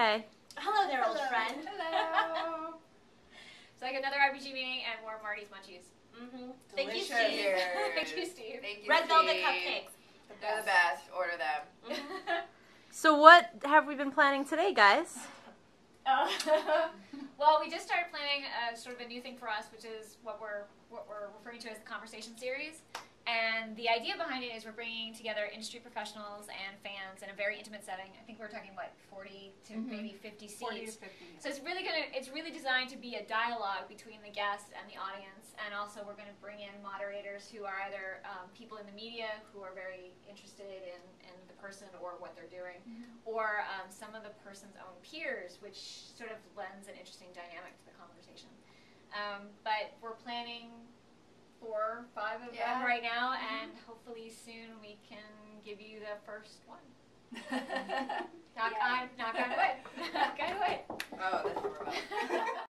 Hey. Hello there, old Hello. friend. Hello. It's like another RPG meeting and more Marty's Munchies. Thank you, Delicious. Steve. Thank you, Steve. Thank you, Red velvet Steve. cupcakes. They're the best. Order them. So what have we been planning today, guys? Well, we just started planning sort of a new thing for us, which is what we're referring to as the conversation series. And the idea behind it is we're bringing together industry professionals and fans in a very intimate setting. I think we're talking, what, 40 to maybe 50 seats. 40 to 50. So it's really designed to be a dialogue between the guest and the audience. And also we're going to bring in moderators who are either people in the media who are very interested in the person or what they're doing, or some of the person's own peers, which sort of lends an interesting dynamic to the conversation. But we're planning 4 or 5 of them right now, and hopefully soon we can give you the first one.